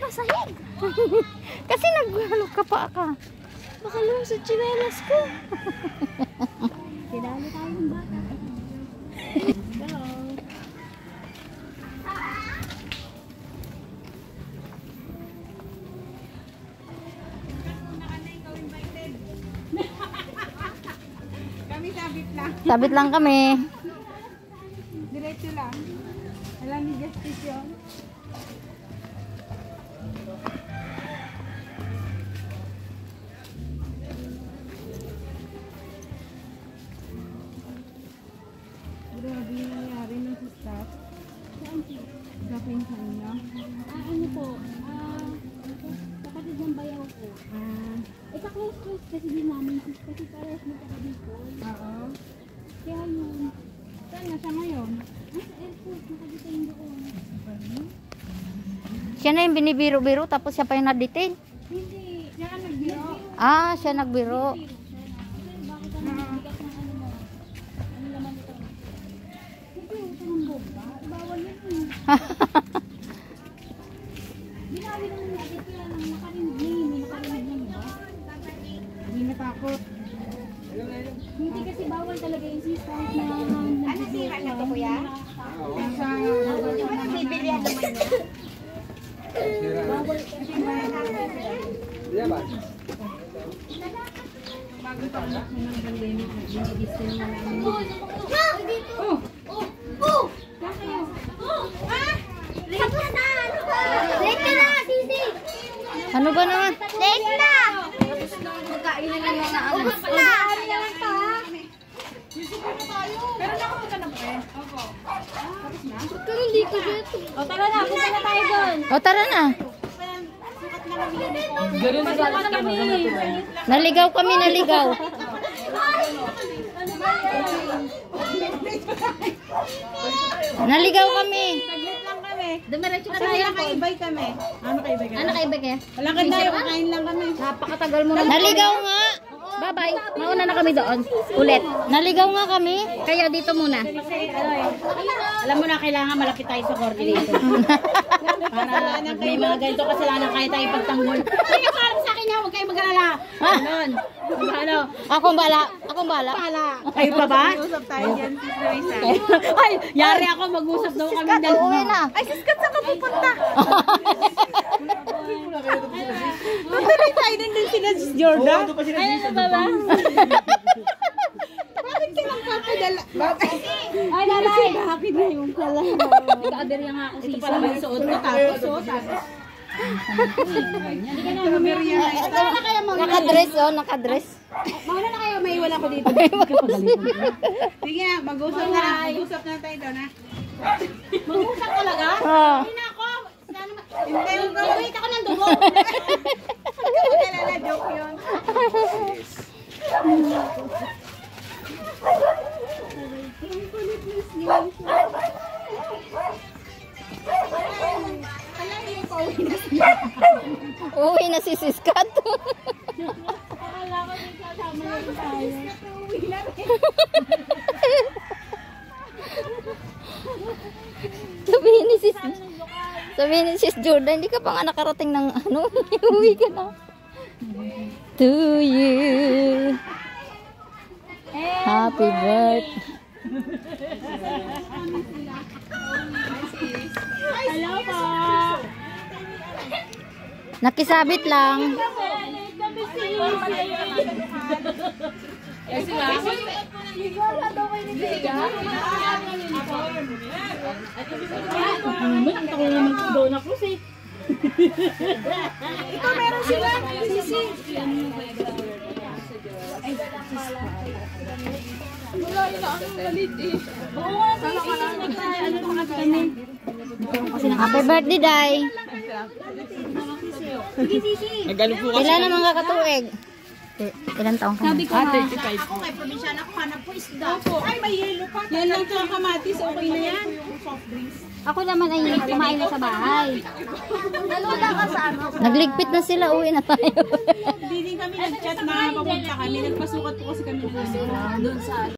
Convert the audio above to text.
pa sahig. Kasi naghalok ka pa ka. Baka lang sa tsinelas ko. Sinali tayong bata. Kami sabit lang. Sabit lang kami. Diretso lang. Alam ni Justice yun. Grabe yung nangyari na sa staff. Saan po? Gapin sa inyo. Ano po? Kapatid ng bayaw ko. Close kasi din namin. Kasi parehas mo kakabikol. Oo. Kaya yun. Saan na siya ngayon? Nasa airport. Nakadetain doon. Siya na yung binibiro-biro tapos siya pa yung na-detain. Hindi. Siya ang nagbiro. Ah, siya nagbiro. Bakit ano bigat ng ano mo? Ano laman ito? Hindi, ito ng bomba. Bawal yun eh. Binawi naman natin kaya nang nakarinig na yun. May nakarinig na ba? Hindi natakot. Hindi kasi bawal talaga yung sisters na Ano sira na to, kuya? Sa... Ano bibilihan naman niya? bawal kasi Bago tapos ng pandemic, nag-i-distil na namin. Oh! Saan kayo? Tapos na! Ano ba? Late na! Sisi! Ano ba naman? Late na! Magkainan na lang na ano. Ubus na! Ano naman pa? Pero nakapunta na ba eh? Opo. Pero hindi ko dito. O tara na, punta na tayo doon. O tara na. Pasukat kami. Naligaw kami, naligaw. Naligaw kami. Saglit lang kami. Dumiretso na Kasi tayo. nakaibay kami. Ano kaibay kami? Ano kayo ba kaya? Wala ka tayo, kakain lang kami. Napakatagal mo na. Naligaw nga. Bye-bye. Mauna na kami doon. Ulit. Naligaw nga kami. Kayo dito muna. Alam mo na, kailangan malapit tayo sa coordinator. Para may mga ganito kasalanan kaya tayo pagtanggol. Kaya parang sa akin ha, huwag kayo mag-alala. Ganon. Ano? Akong bala. Akong bala. Kayo pa ba? Usap tayo dyan, Sis Luisa. Ay, yari ako, mag-usap daw kami Kat, uuwi na. Ay, sis, kat, saan ka pupunta? Tutuloy tayo din sila, Sis Jordan. Ay, ano ba ba? Bakit silang papadala? Bakit? Ay, nanay. Bakit na yung pala? Nag-aaberya nga ako Ito pala yung suot ko, tapos suot. Nakadress, oh. Nakadress. Mauna na kayo, may iwan ako dito. Sige na, mag-usap na lang. Mag-usap na tayo doon, ha? Mag-usap talaga? Oh. Hindi na ako. Hindi, Wait ako ng dugo. Kalala, joke yun. Uwi na si Siskat. Akala ko din kasama na rin tayo. Sabihin ni Sis Jordan, hindi ka pa nga nakarating ng ano. Uwi ka na. To you. Happy birthday. Hello po. Nakisabit lang. Kami sila. Wala daw kayo nagsiga. Ang tagal naman doon ako eh. Ito, meron sila. Sisi. Wala ina ang galit eh. Oo nga, sana ka lang ano pa kami. Happy birthday, Day. Sige, sisi. Ilan naman kakatuig? Ilan taong ka na? Sabi ko nga. Ako kay probinsyana ko, hanap ko isda. Ay, may yelo pa. Yan lang sa kamatis, okay na yan. Ako naman ay kumain na sa bahay. Nalula ka sa ano? Nagligpit na sila, uwi na tayo. Hindi din kami nag-chat na papunta kami. Nagpasukat po kasi kami doon sa